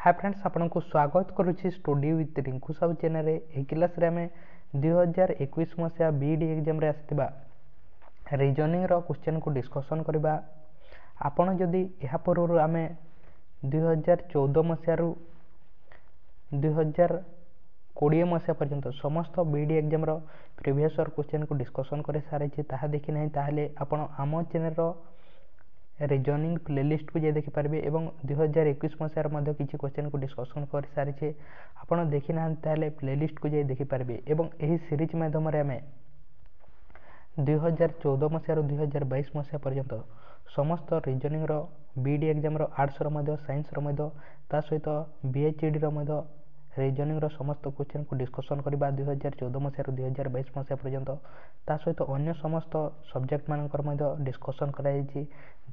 हाय friends आपको स्वागत करुच्ची studio with Rinku Sahu channel ए क्लास रे आमे 2021 मसीहा बीडी एग्जाम रे आसीबा रीजनिंग रो क्वेश्चन को डिस्कशन करबा। आपण जदि एहा पूर्व आमे 2014 मसीहा रु 2020 मसीहा पर्यंत समस्त बीडी एग्जाम रो प्रीवियस ईयर क्वेश्चन को डिस्कशन करे सारे ताहा देखि नै ताहले आपण आम चैनल रो रीजनिंग प्लेलिस्ट को जाए देखिपारे और 2021 मसीहार मध्य किसी क्वेश्चन को डिस्कसन कर सारी आपड़ देखी ना प्लेलिस्ट को जाए देखिपारे और यही सीरीज माध्यम आम 2014 मसीहार 2022 मसीहा पर्यंत समस्त रीजनिंग रो बीडी एग्जाम रो आर्ट्स रो साइंस रो सहित बीएचईडी रो रीजनिंग रो समस्त क्वेश्चन को डिस्कसन करबा 2014 मसीहार 2022 मसीहा पर्यंत ता सहित अन्य समस्त सब्जेक्ट मानकर डिस्कसन कराई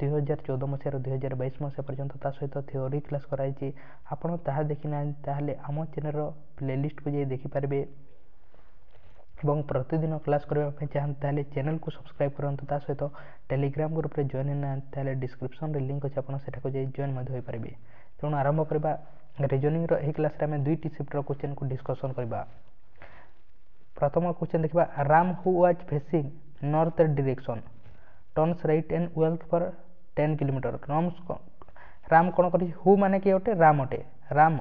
2014 मसीहार 2022 मसीहा पर्यंत ता सहित थ्योरी क्लास कराई आपण ताहा देखि ना ताहले आम चैनल रो प्लेलिस्ट को जाई देखि पारबे और प्रतिदिन क्लास करबा चाहते ताहले चैनल को सब्सक्राइब करंतु ता सहित टेलीग्राम ग्रुप रे जॉइन ना ताहले डिस्क्रिप्शन रे लिंक अछि आपण सेटा को जाई जॉइन मध्ये होई पारबे। तेणु आरंभ करबा रीजनिंग रो एही क्लास रे हमें दुईटी शिफ्ट रो क्वेश्चन को डिस्कशन करबा। प्रथम क्वेश्चन देखबा Ram who was facing north direction turns right and वेल्थ फॉर 10 किलोमीटर। राम कौन कर हु माने कि ओटे राम ओटे Ram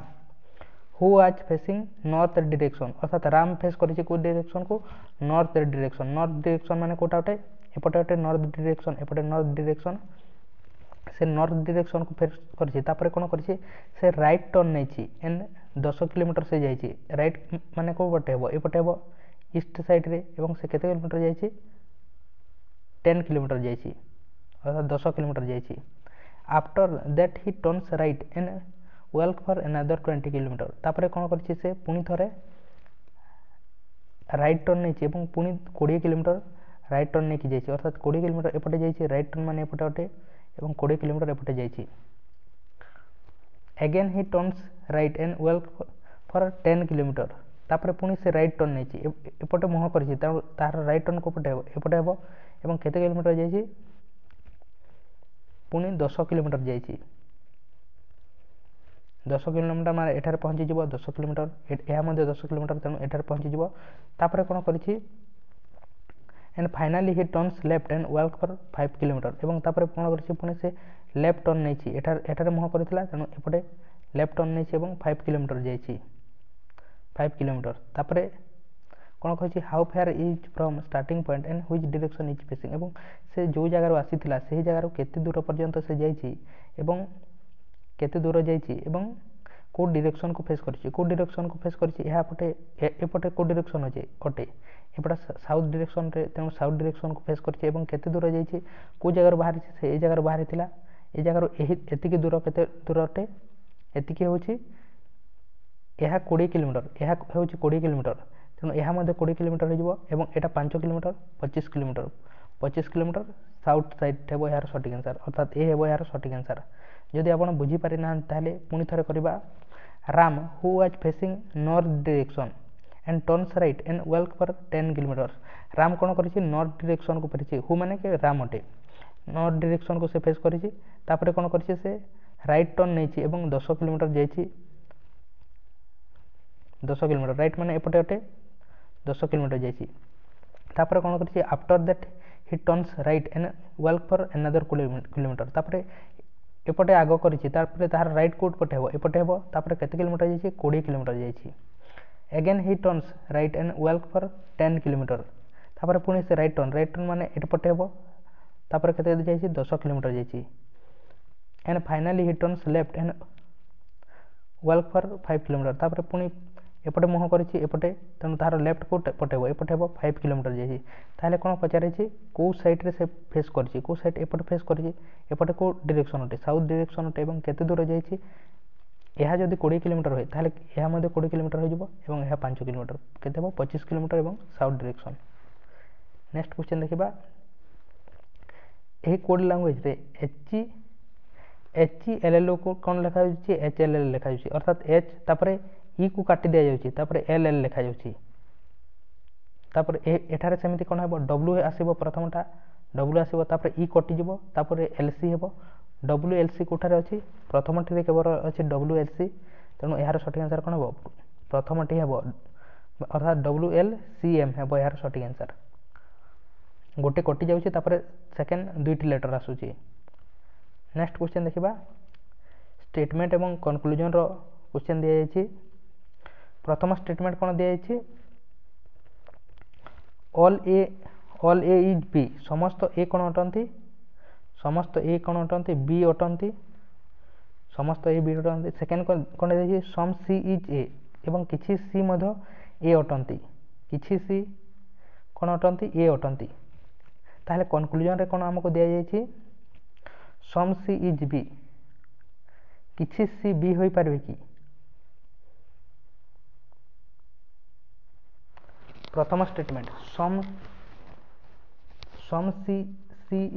who was facing north direction अर्थात राम फेस करिछि को डायरेक्शन को नॉर्थ डायरेक्शन माने कोटा ओटे एपटे ओटे नॉर्थ डायरेक्शन एपटे नॉर्थ डायरेक्शन से नॉर्थ डायरेक्शन को फेस करिछि तापर कोन करिछि से राइट टर्न नैछि एंड 10 किलोमीटर से जाइछि राइट माने को पटे हेबो एपटे हेबो ईस्ट साइड रे एवं से केते किलोमीटर जाइछि 10 किलोमीटर जाइछि अर्थात 10 किलोमीटर जाइछि। After that he turns right and वेल्थ फॉर अनदर 20 किलोमीटर तापर कोन करिछि से पुनी थरे राइट टर्न नैछि एवं पुनी 20 किलोमीटर राइट टर्न नेकी जाइछि अर्थात 20 किलोमीटर एपटे जाइछि राइट टर्न माने एपटे ओटे एवं 20 किलोमीटर एपटे जाइछि। Again he turns right and वेल्थ फॉर 10 किलोमीटर तापर पुनी से राइट टर्न नैछि एपटे मुह करिछि तार राइट टर्न को पटे एपटे हेबो एवं केते किलोमीटर जाइछि पुनी 10 किलोमीटर जाइछि 10 किलोमीटर माने एठार पहुंची जिवो 10 किलोमीटर एहा मध्ये 10 किलोमीटर तेनु एठार पहुंची जिवो तापर कोन करिछि and finally he turns left and वेल्थ फॉर 5 किलोमीटर एवं तापर कोन करिछि पुनी से लेफ्ट टर्न नैछि एठार मुह करितला तेनु एपटे लेफ्ट टर्न नैछि एवं 5 किलोमीटर जाइछि 5 किलोमीटर तापर कोन कहिछि how far is from starting point and which direction is facing एवं से जो जगह रो आसीथिला सेही जगह रो केते दूर पर्यंत से जाइछि एवं केते दूर जाइछि एवं को डायरेक्शन को फेस करिछि को डायरेक्शन को फेस करिछि एहा पटे एपटे को डायरेक्शन अछि ओटे एपटा साउथ डायरेक्शन रे तेनु साउथ डायरेक्शन को फेस करिछि एवं केते दूर जाइछि को जगह रो बाहर से ए जगह रो बाहर थिला ए जगह रो एतिकी दूर केते दूर ओटे एतिकी होछि एहा 20 किलोमीटर एहा होछि 20 किलोमीटर तेणु यह 20 किलोमीटर हो एवं एटा 5 किलोमीटर 25 किलोमीटर साउथ साइड हेबो यार सटीक आंसर अर्थात ए हेबो यार सटीक आंसर। जदि आपण बुझी पारि ना ताले पुनी थरे करबा Ram who was facing north direction and turns right and वेल्थ फॉर 10 किलोमीटर राम कोन करिछि नॉर्थ डायरेक्शन को फेरिछि हु माने के राम ओटे नॉर्थ डायरेक्शन को से फेस करिछि तापर कोन करिछि से राइट टर्न नैछि एवं 10 किलोमीटर जाइछि 10 किलोमीटर राइट माने एपटे ओटे 10 किलोमीटर जाइछि तापर कोन करिछि after that he turns right and वेल्थ फॉर अनदर किलोमीटर तापर एपटे आगो करिछि तापर तार राइट कोट पटे हेबो एपटे हेबो तापर केते किलोमीटर जाइछि 20 किलोमीटर जाइछि। Again he turns right and वेल्थ फॉर 10 किलोमीटर तापर पुनी से राइट टर्न माने एपटे हेबो तापर केते जाइछि 10 किलोमीटर जाइछि and finally he turns left and वेल्थ फॉर 5 किलोमीटर तापर पुनी एपटे मुह करिछि एपटे तेनु तार लेफ्ट को पटेबो एपटे हेबो 5 किलोमीटर जाइछि ताले कोन पचारिछि को साइड रे से फेस करिछि को साइड एपटे फेस करिछि एपटे को डायरेक्शन ओटे साउथ डायरेक्शन ओटे एवं केते दूर जाइछि एहा जदि 20 किलोमीटर होय ताले एहा मध्ये 20 किलोमीटर हो जिवो एवं एहा 5 किलोमीटर केते हेबो 25 किलोमीटर एवं साउथ डायरेक्शन। नेक्स्ट क्वेश्चन देखिबा एही कोड लैंग्वेज रे एच एल एल को कोन लिखा होछि एच एल एल लिखा होछि अर्थात एच तापरे ई को काटी दिया जाउछि तापरे एल एल लिखा जाउछि तापरे एठारे सेमिति कोन हेबो डब्ल्यू आसीबो प्रथमटा डब्ल्यू आसीबो तापरे ई कटि जिवो तापरे एल सी हेबो डब्ल्यू एल सी कोठारे अछि प्रथमटी रे केवल अछि डब्ल्यू एल सी तेणु यार सठिक आंसर कौन हम प्रथमटी हम अर्थात WLCM हम यार सठिक आंसर गोटे कटि जाऊँगी सेकेंड दुईटी लेटर आसूची नेक्स्ट क्वेश्चन देखा स्टेटमेंट एवं कनक्लूजन रो क्वेश्चन दिया जायछि प्रथम स्टेटमेंट कौन दिया जायछि ऑल ए इज बी समस्त ए कौन अटंती समस्त ए कौन अटंती बी अटंती समस्त ए बी अटंती सेकेंड कौन दिया जायछि सम सी इज ए एवं किछि सी मध्य ए अटंती किछि सी कौन अटंती ए अटंती ताहले कनक्लूजन रे कौन हमको दिया जायछि सम सी इज बी किछि सी बी होई पारबे कि प्रथम statement some C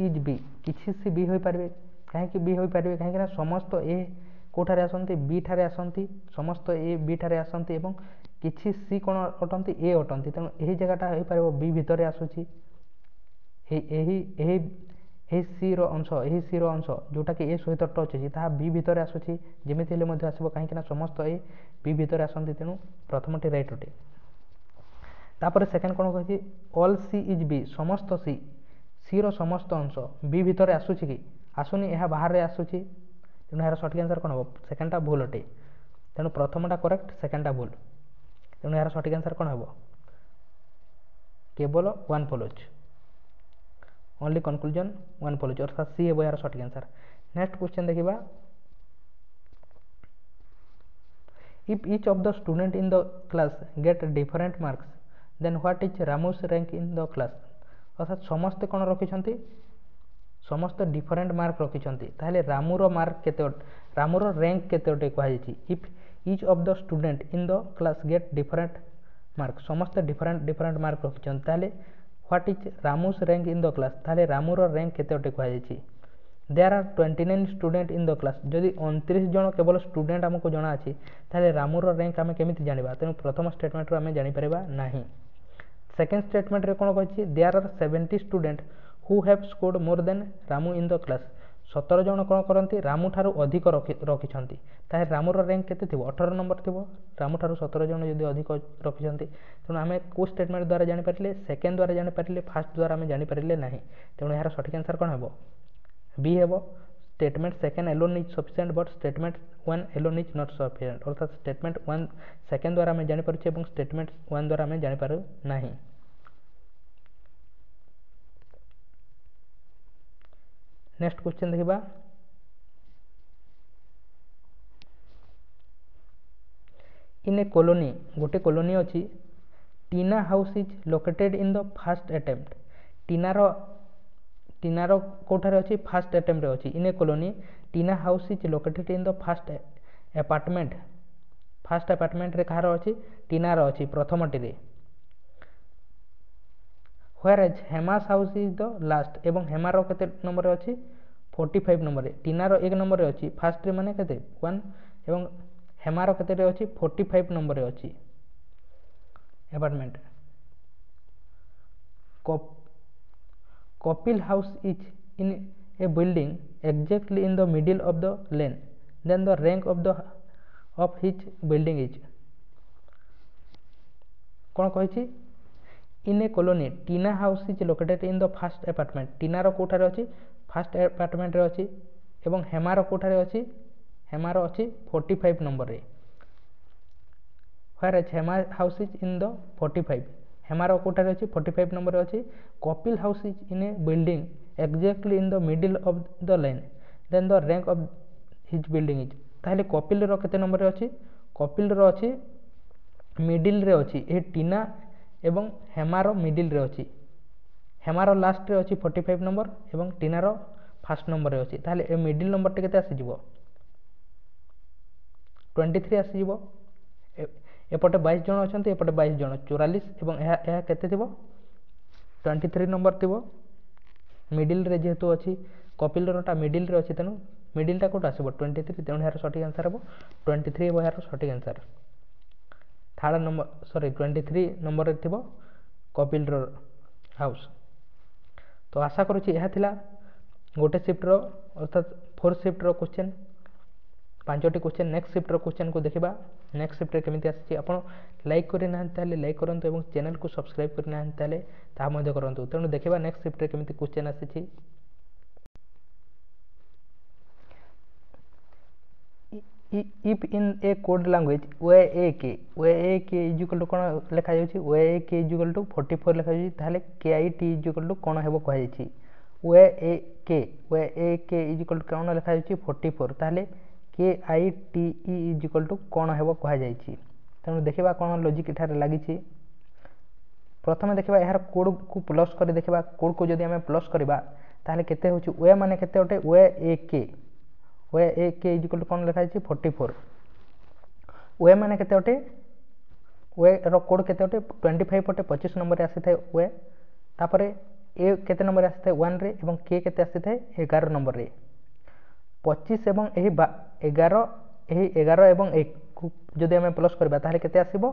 is B किछि सी बी होई पारबे कहीं बी होई पारबे कहीं समस्त ए कोठारे आसंती बी ठारे आसंती समस्त ए बी ठारे आसंती एवं किछि सी कोन अटंती ए अटंती तेणु एही जगहटा होई पारबो बी भितरे आसुची एही सी रो अंश जोटा कि ए सहित टच अछि ताहा बी भितरे आसुची जेमिति हेले मध्ये आसीबो कहीं समस्त ए बी भितरे आसंती तेणु प्रथमटी राइट अटे तापर सेकेंड कौन कही ऑल सी इज बी समस्त सी रो समस्त अंश बी भितर आसूची कि आसुनी यह बाहर आसूची तेणु यार सठिक आंसर कौन हम सेकेंडटा भूल अटे तेणु प्रथमटा करेक्ट सेकेंडटा भूल तेणु यार सठिक आंसर कौन हम केवल one follows only conclusion one follows अर्थात सी है यार सठिक आंसर नेक्स्ट क्वेश्चन देखिबा if each of the student in the class get different marks then what is Ramu's rank in the class अर्थात समस्ते कौन रखिछंती समस्त डिफरेंट मार्क रखिछंती ताहले रामुर मार्क केते रामुर रैंक केते अटे कहै छि if each of the student in the class get different mark समस्त डिफरेंट मार्क रखिछंती ताहले what is Ramu's rank in the class ताहले रामुर रैंक केते अटे कहै छि there are 29 student in the class जदि 29 जन केवल स्टूडेंट हमको जଣା अछि ताहले रामुर रैंक आमे केमिति जानिबा तेनु प्रथम स्टेटमेंट रो आमे जानि परिबा नाही सेकेंड स्टेटमेंट रे कौन कही there are 70 student who have scored more than Ramu in the class 17 जन कौन करती रामू ठारू अधिक रखिछंती ताहे रामूर रैंक केते थिबो 18 नंबर थिबो रामू ठारू 17 जन यदि अधिक रखिछंती तेणु आमे को स्टेटमेंट द्वारा जानि पारिले सेकेंड द्वारा जानि पारिले फर्स्ट द्वारा आमे जानि पारिले नाही तेणु यार सठिक आंसर कौन हेबो बी हेबो statement second alone is sufficient but statement one alone is not sufficient अर्थात स्टेटमेंट वन सेकेंड द्वारा आमे जानि पारुछे एवं स्टेटमेंट वन द्वारा आमे जानि पारु नाही नेक्स्ट क्वेश्चन देखिबा इन ए कॉलोनी गोटे कॉलोनी अछि Tina house is located in the first अटेम्प्ट टीनार कोठारे अछि फर्स्ट अटेम्प्ट रे अछि in a colony Tina house is located in the first apartment रे कहार अछि टीनार अछि प्रथमटी रे where Hema's house is the last एवं हेमार केते नंबर रे अछि 45 नंबर रे टीनार 1 नंबर रे अछि फर्स्ट रे माने केते 1 एवं हेमार केते रे अछि 45 नंबर रे अछि apartment Kapil house is in a building exactly in the middle of the lane then the rank of his building is कौन कही in a colony Tina house is located in the first apartment टीनार कोठारे अछि first apartment रे अछि एवं hammer कोठारे अछि हेमार अछि 45 नंबर रे where Hema house is in the 45 हेमार कोठारे अछि 45 नंबर रे अछि Kapil house is in a building exactly in the middle of the line then the rank of his building is ताहले कपिल रो केते नंबर रे अछि कपिल रो अछि मिडिल रे अछि ए टीना एवं हेमार मिडिल रे अछि हेमार लास्ट रे अछि 45 नंबर एवं टीनार फर्स्ट नंबर रे अछि ताहले ए मिडिल नंबर टे केते आसी जिवो 23 आसी जिवो एपटे 22 जन अछंती एपटे 22 जन 44 एवं एहा केते थिबो 23 नंबर थिबो मिडिल रे जेहेतु अछि कपिल रोटा मिडिल रे अछि तेनु मिडिल टा कोट आसीबो 23 तेनु यार सठिक आंसर हेबो 23 हेबो यार सठिक answer third number sorry 23 number रे थिबो कपिल रो हाउस तो आशा करूची यह थिला गोटे शिफ्ट रो अर्थात 4 शिफ्ट रो क्वेश्चन ପାଞ୍ଚଟି क्वेश्चन नेक्स्ट शिफ्टर क्वेश्चन को देखा नेक्स्ट शिफ्ट केमी आसी आप लाइक करना लाइक करूँ और चैनल को सब्सक्राइब करना करूँ तेणु देखा नेक्स्ट शिफ्ट केमी क्वेश्चन आसी if in a code language where a k is equal to कौन लिखा जाउछि where a k is equal to 44 लिखा जाउछि ताले kit is equal to कौन हेबो कहा जाइछि where a k is equal to कौन लिखा जाउछि 44 ताले kite is equal to कौन हेबो कहा जाइछि तेणु देखिबा कौन लॉजिक इठारे लागिछि प्रथम देखिबा यार कोड को प्लस कर देखिबा कोड को जदि हमें प्लस करबा ताले केते होछि where माने केते ओटे where a k is equal to कौन लिखा जाइछि 44 वे माने केते ओटे वे रो कोड केते ओटे 25 ओटे 25 नंबर आसी थाए वे तापरे ए केते नंबर आसी थाए 1 रे एवं k केते आसी थाए 11 नंबर रे 25 एवं एही 11 एवं 1 को जदि हमें प्लस करबा ताले केते आसीबो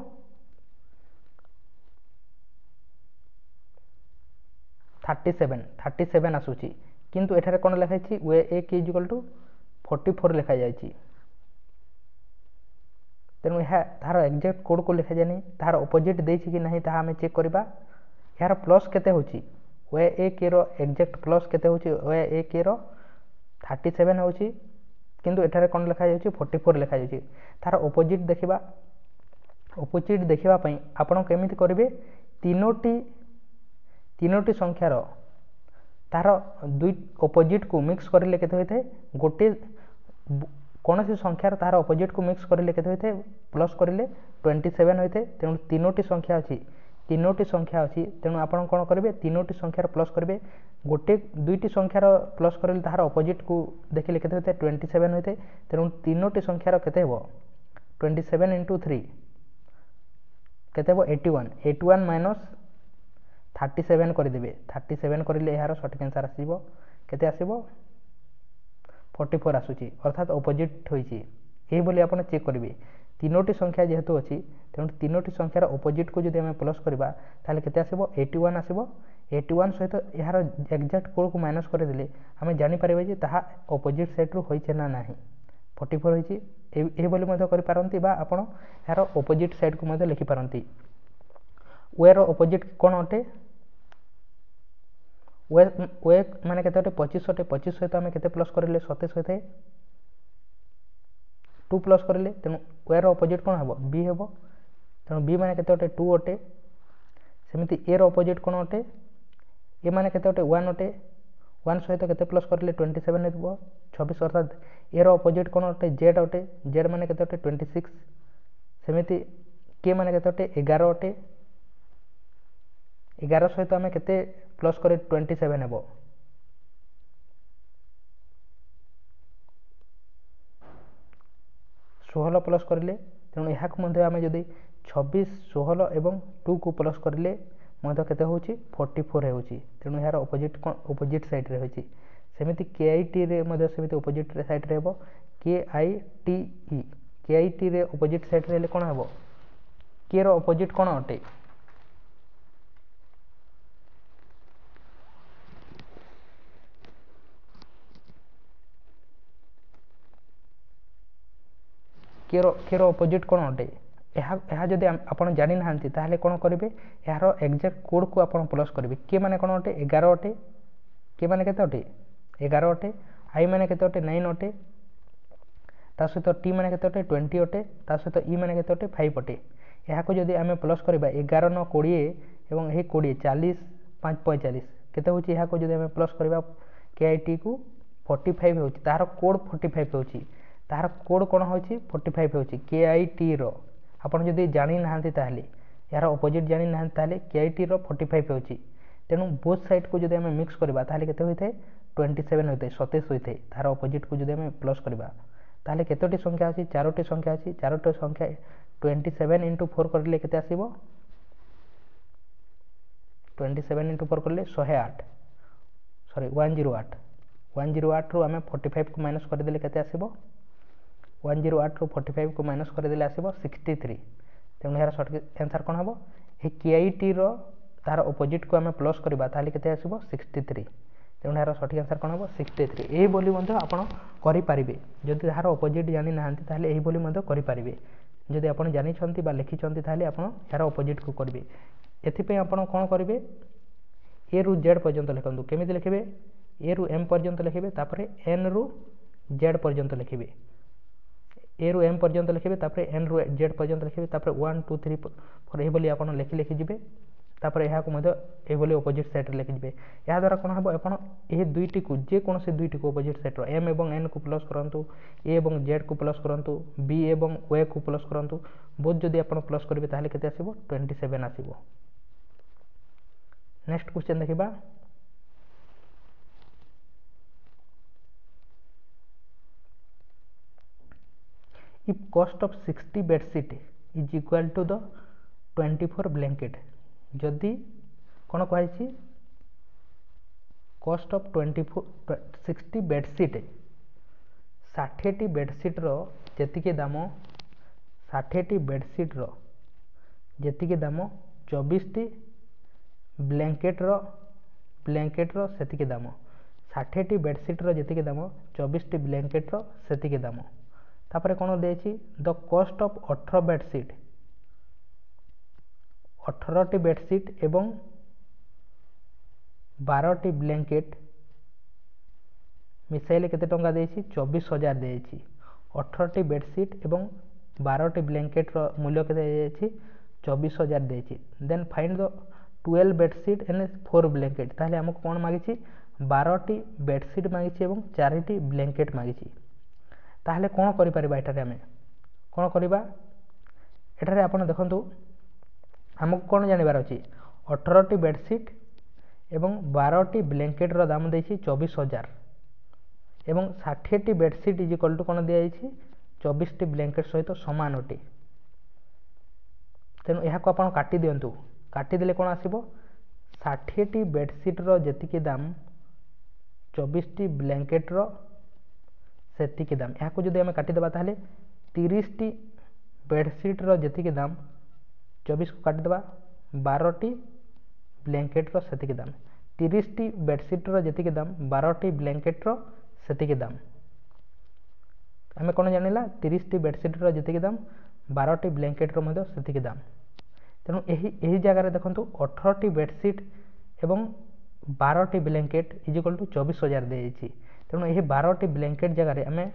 37 आसुची किंतु एठारे कोन लिखा जाइछि where a k is equal to 44 लिखा जाइछि तेणु यह तार एक्जेक्ट कोड को लिखा जानी तार ऑपोजिट देछि कि नहीं ताहा हमें चेक करबा यार प्लस केते होछि वे ए के रो एक्जेक्ट प्लस केते होछि वे ए के रो 37 होछि किंतु एठारे कोन लिखा जाइछि 44 लिखा जाइछि तार ऑपोजिट देखिबा पई आपण केमिति करबे तीनोटी संख्या रो तार दुई ऑपोजिट को मिक्स करले केते होइथे गोटे कौन सी संख्यार तार ऑपोजिट को मिक्स करले केते होइथे प्लस करले 27 होइथे तेणु तीनोटी संख्या अछि तेणु आपण कोन करबे तीनोटी संख्यार प्लस करबे गोटे दुईटी संख्यार प्लस करले तार ऑपोजिट को देखिले केते होइथे 27 होइथे तेणु तीनोटी संख्यार केते हेबो 27 * 3 केते हेबो 81 माइनस 37 कर देबे 37 करले यार सटीक आंसर आसीबो केते आसीबो 44 आसुची अर्थात ऑपोजिट होईची एही बोली आपण चेक करिवे तीनोटी संख्या जेहेतु अछि तेणु तीनोटी संख्यार ऑपोजिट को जदि हम प्लस करबा ताले केते आसीबो 81 आसीबो 81 सहित यार एक्जेक्ट कोड को माइनस कर देले हमें जानि परिबे जे ताहा ऑपोजिट साइड रो होईचे ना नाही 44 होईची एही बोली मधे करि पारंती बा आपण यार ऑपोजिट साइड को मधे लिखि पारंती वेर ऑपोजिट कोन अटे वे माने केते ओटे 25 ओटे 25 सहित हमें केते प्लस करले 27 होते 2 प्लस करले तेनु वेर ऑपोजिट कोन हेबो b हेबो तेनु b माने केते ओटे 2 ओटे सेमिति a रो ऑपोजिट कोन ओटे a माने केते ओटे 1 ओटे 1 सहित केते प्लस करले 27 हेबो 26 अर्थात a रो ऑपोजिट कोन ओटे z ओटे z माने केते ओटे 26 सेमिति k माने केते ओटे 11 ओटे 11 सहित हमें केते प्लस करे 27 हेबो 16 प्लस करले तेणु यहाँ मध्य आम जदि 26 16 एवं 2 को प्लस करले मध्य केते होची 44 होची तेणु यार ऑपोजिट साइड रे होची सेमिति केआईटी रे मध्य सेमिति ऑपोजिट साइड रे हेबो केआईटी रे ऑपोजिट साइड रे हेले कोन हेबो के रो ऑपोजिट कोन अटे केरो ऑपोजिट कोन अटे यह जदि आपण जानि नाहंती ताहले कोन करिवे यार एक्जेक्ट कोड को आपण प्लस करिवे के माने कोन अटे 11 अटे के माने केते अटे 11 अटे आई माने केते अटे 9 अटे ता सहित टी माने केते अटे 20 अटे ता सहित ई माने केते अटे 5 अटे यहा को जदि आमे प्लस करबा 11 9 20 एवं हे 20 40 5 45 केते होची यहा को जदि आमे प्लस करबा केआईटी को 45 होची तार कोड 45 होची तार कोड कोन होची 45 होची केआईटी रो आपण जदि जानि नाहंती ताहले यार ऑपोजिट जानि नाहंती ताहले केआईटी रो 45 होची तेनु बोथ साइड को जदि हमें मिक्स करबा ताहले केते होइथे 27 होइथे 27 होइथे तार ऑपोजिट को जदि हमें प्लस करबा ताहले केतोटी संख्या अछि चारोटी संख्या अछि चारोटी संख्या 27 * 4 करले केते आसीबो 27 * 4 करले 108 सॉरी 108 रो हमें 45 को माइनस कर देले केते आसीबो 108 रो 45 को माइनस कर देले आसीबो 63 तेनु यार सटीक आंसर कोन हबो ए केआईटी रो तार ऑपोजिट को हमें प्लस करबा ताले केते आसीबो 63 तेणु यार सठिक आंसर कौन हम 63 यही मध्य आपण करें जदि यार अपोजिट जानी ना ताहले यही मध्य करें जदि आप जानी बा लिखिं ताहले आप यार अपोजिट को करेंगे एथिपाई आपण कौन करेंगे ए रु जेड पर्यंत लिखु केमी लिखे ए रु एम पर्यंत लिखे तापर एन रु जेड पर्यंत लिखे ए रु एम पर्यंत लिखे तापर एन रु जेड पर्यंत लिखे तापर 1 2 3 4 यही आप लिखि लिखि जी तापर यहाँ को अपोजिट साइड लिखिजे या द्वारा कौन हम आप दुईटी को जेकोसी दुईटी को अपोजिट साइड एम एवं एन को प्लस करूँ ए एवं जेड को प्लस करूँ बी एवं ओ को प्लस करूँ बोथ जदि आप प्लस करेंगे ताहले केते आसीबो 27 आसीबो। नेक्स्ट क्वेश्चन देखिबा if cost of 60 bed sheet is equal to the 24 blanket जदि कौन कही कॉस्ट ऑफ 60 बेडसीट 60टी बेडसीट रो जेतिके दाम 60टी बेडसीट रो जेतिके दाम 24टी ब्लैंकेट रो सेतिके दाम 60टी बेडसीट रो जेतिके दाम 24टी ब्लैंकेट रो सेतिके दाम तापर कौन देछि द कॉस्ट ऑफ 18 बेडसीट 18टी बेडसीट एवं 12टी ब्लैंकेट मिसाइले केते टंका देछि 24,000 देछि 18टी बेडसीट एवं 12टी ब्लैंकेट रो मूल्य केते देछि 24,000 देछि then find the 12 bedsheet and 4 blanket ताहले हमको कोन मागिछि 12टी बेडसीट मागिछि एवं 4टी ब्लैंकेट मागिछि ताहले कोन करि परिबा एटारे हमें कोन करिबा एटारे आपण देखंतु हमको कौन जानवर अच्छी 18टी बेडसीट एवं 12टी ब्लैंकेट रो दाम देछि 24,000 एवं 60टी बेडसीट इज इक्वल टू कौन दिया 24टी ब्लैंकेट सहित समान अटे तेणु यह को आपण काटी दियंतु काटी देले कौन आसीबो 60टी बेडसीट रो जेतिके दाम 24टी ब्लैंकेट रो सेतिके दाम यह को जदि हम काटी देबा ताहले 30टी बेडसीट रो जेतिके दाम 24 को काटिदेबा 12टी ब्लैंकेट रो सेतिके दाम 30टी बेडसीट रो जेतिके दाम 12टी ब्लैंकेट रो सेतिके दाम आमे कोन जानिला 30टी बेडसीट रो जेतिके दाम 12टी ब्लैंकेट रो मध्य सेतिके दाम तेणु एही जगह रे देखंतु 18टी बेडसीट एवं 12टी ब्लैंकेट इज इक्वल टू 24,000 देछि तेणु एही 12टी ब्लैंकेट जगह रे आमे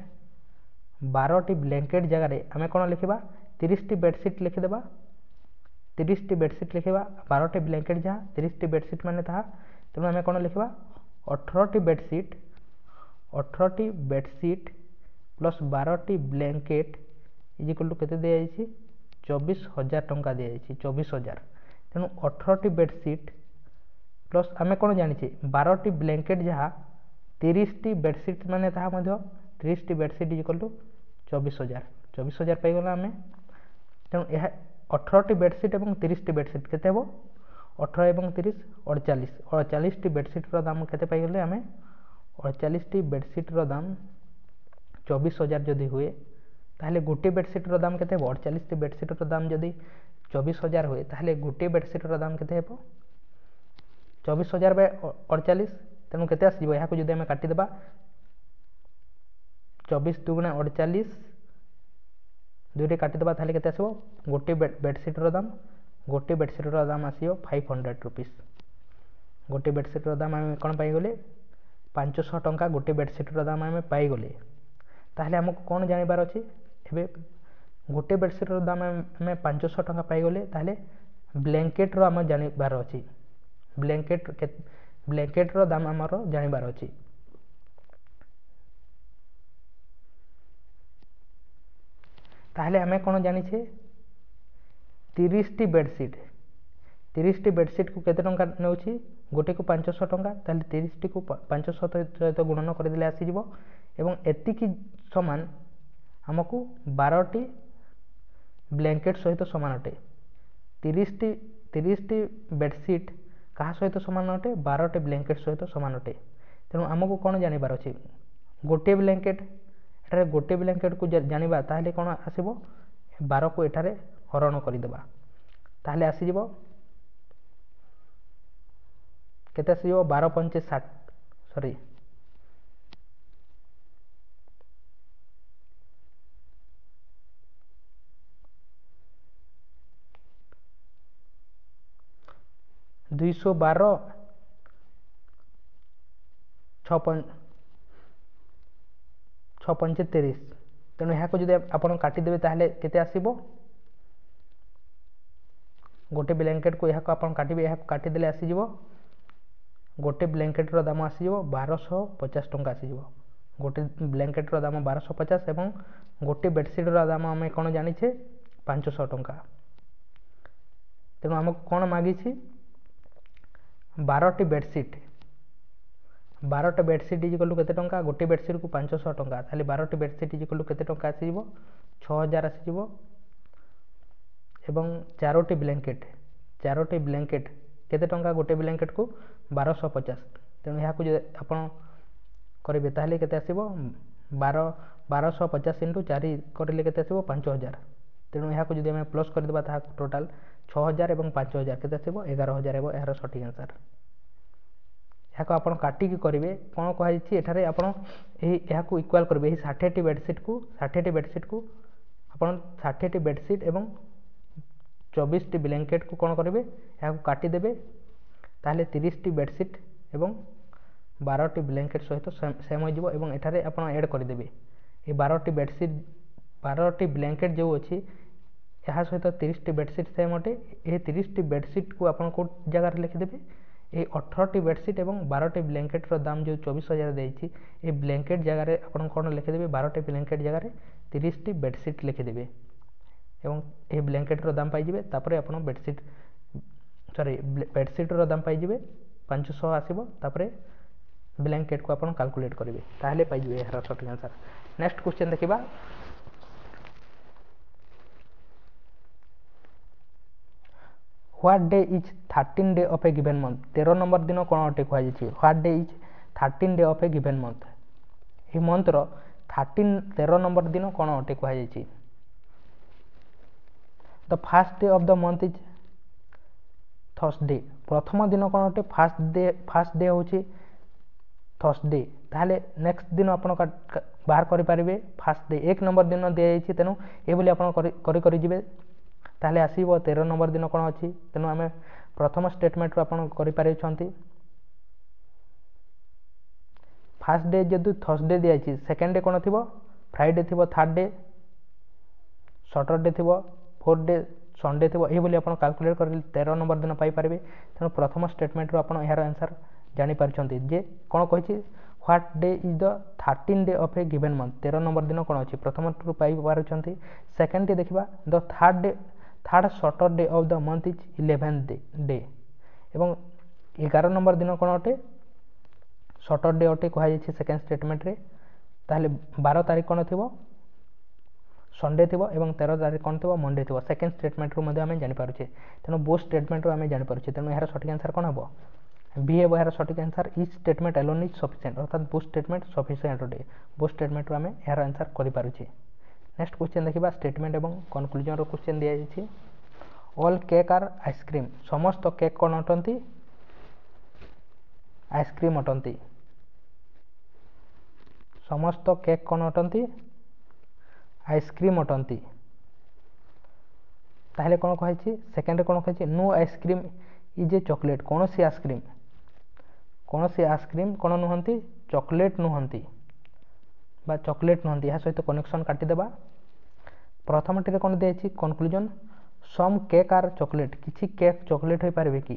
12टी ब्लैंकेट जगह रे आमे कोन लिखिबा 30टी बेडसीट लिखि देबा 30टी बेडसीट लिखा 12टी ब्लैंकेट जहाँ 30टी बेडसीट माने ताहा तेणु आम कौन लिखा 18टी बेडसीट प्लस 12टी ब्लैंकेट इज इक्वल टू केते दिया जायछि 24,000 टंका दिया जायछि 24,000 तेणु 18टी बेडसीट प्लस आम कौन जानी 12टी ब्लैंकेट जहाँ 30टी बेडसीट माने ताहा मध्य 30टी बेडसीट इज इक्वल टू 24,000 पाइगला आम तेणु यह 18टी बेडसीट एवं 30टी बेडसीट केते हो 18 एवं 30 48टी बेडसीट रो दाम केते पाइगले आमे 48टी बेडसीट रो दाम 24,000 जदि हुए ताहले गोटे बेडसीट रो दाम केते हो 48टी बेडसीट रो दाम जदि 24,000 हुए ताहले गोटे बेडसीट रो दाम केते हेबो 24,000 बाय 48 तेणु केते आसीबो या को जदि हम काटी देबा 24 दुगुणा 48 दुईटे काटिदेबा ताहले केते आसीबो गोटे बेडसीट रो दाम आसीबो 500 रुपीस गोटे बेडसीट रो दाम आम कौन पाइगले 500 टंका गोटे बेडसीट रो दाम आम पाइगले ताहले हमको कौन जानिबार अछि एबे गोटे बेडसीट रो दाम आम 500 टंका पाइगले ताहले ब्लैंकेट रो आम जानिबार अछि ब्लैंकेट रो दाम आमर जानिबार अछि ताहले आमे कौन जानिछे 30टी बेडसीट को केते टंका नेउछि गोटे को 500 टंका ताहले 30टी को 500 सहित गुणन कर देले आसी जिवो एवं एतिकी समान हमको 12टी ब्लैंकेट सहित समान अटे 30टी बेडसीट कहा सहित समान अटे 12टी ब्लैंकेट सहित समान अटे तेणु आमको कौन जानिबार अछि गोटे ब्लैंकेट एटारे गोटे ब्लैंकेट को जानिबा ताहले कौन आसीबो 12 को एटारे हरण करदेबा ताहले आसी जिवो केते आसी जिवो 12 पंचे 60 सॉरी दुईश 12 6 तेणु यहाँ जब आप काटिदेवे ताहले केते आसीबो गोटे ब्लैंकेट को यहाँ आप काटिदेले आसीज गोटे ब्लैंकेट दाम आसीज 1250 टंका आसीज गोटे ब्लैंकेट दाम 1250 एवं गोटे बेडसीट दाम आम कौन जाचे 500 टंका तेणु आमको कौन मागी 12टी बेडसीट 12टा बेडसीट इजिकलू केते टंका गोटे बेडसीट को 500 टंका ताली 12टी बेडसीट इजिकलू केते टंका आसीज 6000 आसीज एवं 4टी ब्लैंकेट केते टंका गोटे ब्लैंकेट को 1250 तेणु यहाँ जो आप करेंगे ताहले केते आसीबो 1250 इंटू 4 करेंगे केते आसीबो 5000 तेणु यहाँ जो आम प्लस करदेबा ता टोटाल 6000 एवं 5000 केते आसीबो 11000 एवं यार सठिक आंसर यहाँ आप काटिकी करेंगे कौन कहुई एठारे आप इक्वाल करेंगे 60टी बेडसीट को आप 60टी बेडसीट एवं 24टी ब्लैंकेट को कौन करेंगे यहाँ काटिदेवे ताहले 30टी बेडसीट एवं 12टी ब्लैंकेट सहित सेम हो एठारे आप ऐड करदेवे ये 12टी बेडसीट 12टी ब्लैंकेट जो अच्छी यहाँ सहित 30टी बेडसीट सेम अटे ये 30टी बेडसीट को आप जगार लिखिदेवे ये 18टी बेडसीट एवं 12टी ब्लैंकेट दाम जो 24000 देती ये ब्लैंकेट जगार आप कौन लिखिदेवे 12टी ब्लैंकेट जगार 30टी बेडसीट लिखिदेवे एवं ये ब्लैंकेट दाम पाइबे तापर आप बेडसीट सॉरी बेडसीट दाम पाइबे 500 आसब तापर ब्लैंकेट को आप कैलकुलेट करेंगे ताहले पाइबे यार सठिक आंसर नेक्स्ट क्वेश्चन देखिबा what day is 13 day of a given month 13 number दिन कौन अटे कहुई what day is 13 day of a given month ये मंथर 13 नंबर दिन कौन अटे कहुई the first day of the month is Thursday प्रथम दिन कौन अटे फास्ट डे हूँ थर्सडे ताहले नेक्स्ट दिन आप बाहर करें फास्ट डे 1 नंबर दिन दिखाई तेणु ये आप ताहले आसीबो 13 नंबर दिन कौन अच्छी तेणु आम प्रथम स्टेटमेंट आप फास्ट डे जदि थर्सडे दिखाई सेकेंड डे कौन थी फ्राइडे थी थर्ड डे सैटरडे थी फोर्थ डे संडे थी ये आप कैलकुलेट कर 13 नंबर दिन पाइपर तेणु प्रथम स्टेटमेंट आप यार आंसर जानीपारे जे कौन कही what day is the 13 day of a given month 13 number दिन कौन अच्छी प्रथम पाइपर सेकेंड डे देखा the third Saturday of the month is 11th day एवं 11 नंबर दिन कौन अटे सैटरडे अटे कहुई सेकेंड स्टेटमेंट रे ताहले 12 तारीख कौन थी संडे थी और 13 तारीख कौन थी मंडे थी सेकेंड स्टेटमेंट रू आम जानीपारे तेणु बोथ स्टेटमेंट आम जानीपारे तेणु यार सठिक आंसर कौन हम बी हे यार सठिक answer etch statement alone is sufficient अर्थात बोथ स्टेटमेंट सफिशिएंट अटे बोथ स्टेटमेंट आम यार आंसर करें नेक्स्ट क्वेश्चन देखा स्टेटमेंट और कनक्लूजन रो क्वेश्चन दिखाई ऑल केक आर आइसक्रीम समस्त केक कौन अटंती आइसक्रीम अटंती समस्त केक कौन अटंती आइसक्रीम अटंती ताहले कौन कही सेकेंड कौन कही no ice cream is a chocolate कौन सी आइसक्रीम कौन नुहंती चॉकलेट नुहंती बा चॉकलेट नुहंती यह सहित कनेक्शन काटिदेबा प्रथम टी कौन दिखाई conclusion some cake are chocolate किसी केक चॉकलेट हो पारे कि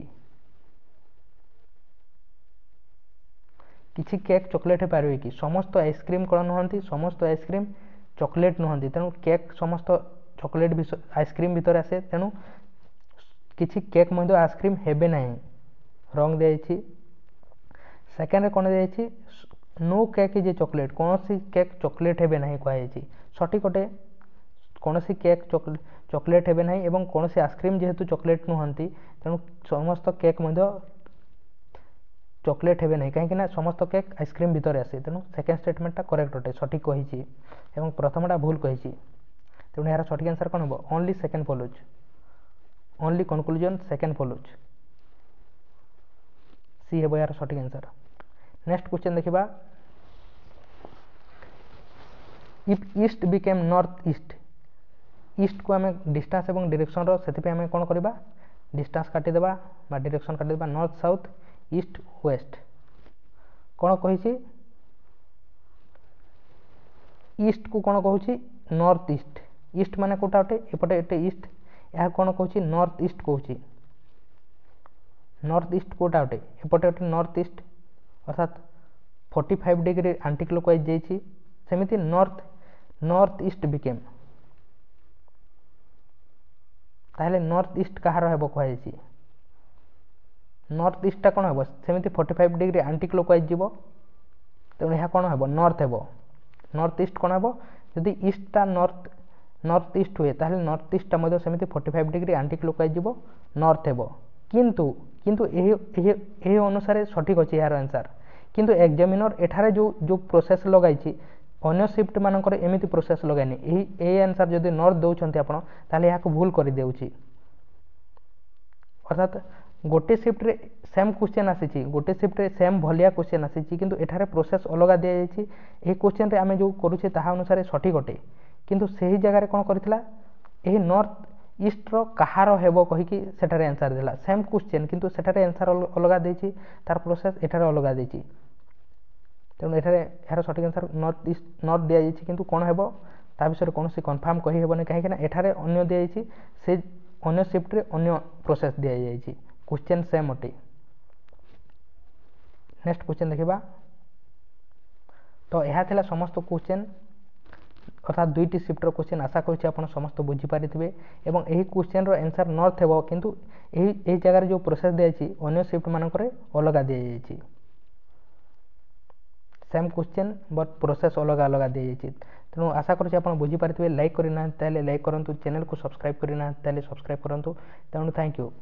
किसी केक चॉकलेट हो पारे कि समस्त आइसक्रीम कौन नुहंती समस्त आइसक्रीम चॉकलेट नुहंती तेणु केक समस्त चॉकलेट आइसक्रीम भितर आसे तेणु किसी केक आइसक्रीम हेबे नहीं रंग दिखाई सेकेंड कौन दिखाई no cake is a chocolate कौन सी केक चॉकलेट हेबे नहीं कहुई सठिक अटे कौन सी केक चॉकलेट हेबे नहीं एवं कौन सी आइसक्रीम जेहेतु चॉकलेट नुहंती तेणु समस्त केक चॉकलेट हेबे नहीं कहीं समस्त केक आइसक्रीम भितर आसे तेणु सेकेंड स्टेटमेंटा करेक्ट अटे सठिक कही एवं प्रथमटा भूल कही तेणु यार सठिक आंसर कौन हम only second follows only conclusion second follows C हे यार सठिक आंसर नेक्स्ट क्वेश्चन देखिबा if east became north east east को आम डिस्टेंस और डायरेक्शन रो सेति आम कौन करबा डिस्टेंस काटिदेबा बा डायरेक्शन काटिदेबा नॉर्थ साउथ ईस्ट वेस्ट कौन कही ईस्ट को कौन कहूँ नॉर्थ ईस्ट ईस्ट माने कोटा अटे एपटे एटे ईस्ट यह कौन कहूँ नॉर्थ ईस्ट कहूँ नॉर्थ ईस्ट कोटा अटे एपटे अटे नॉर्थ ईस्ट अर्थात 45 डिग्री आंटी क्लॉकवाइज जाइए सेमिति नॉर्थ ईस्ट बिकेम ताहले नॉर्थ ईस्ट कहार हेबो कहै नॉर्थ ईस्टा कौन हेबो सेमिति 45 डिग्री आंटी क्लॉकवाइज जीवो तेणु यह कौन हेबो नॉर्थ हेबो नॉर्थ ईस्ट कौन हेबो यदि ईस्टा नॉर्थ ईस्ट हुए ताहले नॉर्थ ईस्टा मध्य सेमिति 45 डिग्री आंटी क्लॉकवाइज जीवो नॉर्थ हेबो किंतु यही अनुसार सठिक अच्छे यार आंसर किंतु एग्जामिनर एठारे जो प्रोसेस लगाई अन्य शिफ्ट मानकर एमती प्रोसेस लगानी यही आंसर जदि नॉर्थ दौरान आपड़ ताले यहाँ भूल कर देउछि अर्थात गोटे शिफ्ट रे सेम क्वेश्चन आसी गोटे शिफ्ट रे सेम भलिया क्वेश्चन आसी किंतु एठारे प्रोसेस अलग दि जाइए यही क्वेश्चन रे आमे जो करूछे ताहा अनुसार सठिक अटे किंतु सही जगह रे कोन करथिला एही नॉर्थ ईस्ट रो कहार हेबो कहिकी सेठारे आंसर देला सेम क्वेश्चन किंतु सेठारे आंसर अलग देछि तार प्रोसेस एठारे अलग देछि तेणु एठारे यार सठिक आंसर नॉर्थ ईस्ट नॉर्थ दिया जाइछि किंतु कोन हेबो ता विषय कौन कन्फर्म कहि हेबोनी काहेकि ना एठारे अन्य दिया जाइछि से अन्य शिफ्ट रे अन्य प्रोसेस दिया जाइछि क्वेश्चन सेम अटे नेक्स्ट क्वेश्चन देखिबा तो यह थिला समस्त क्वेश्चन अर्थात दुईटी शिफ्टर क्वेश्चन आशा करुच्छे आप समस्त बुझीपारे एवं यही क्वेश्चन रो आंसर नॉर्थ हेबो किंतु यही जगह जो प्रोसेस दिया अन्य शिफ्ट मानक अलग दि जाइए सेम क्वेश्चन बट प्रोसेस अलग अलग दि जाइए तेणु आशा करुच्छे आप बुझीपारे लाइक करना लाइक करूँ चैनल को सब्सक्राइब करना सब्सक्राइब करूँ तेणु थैंक यू।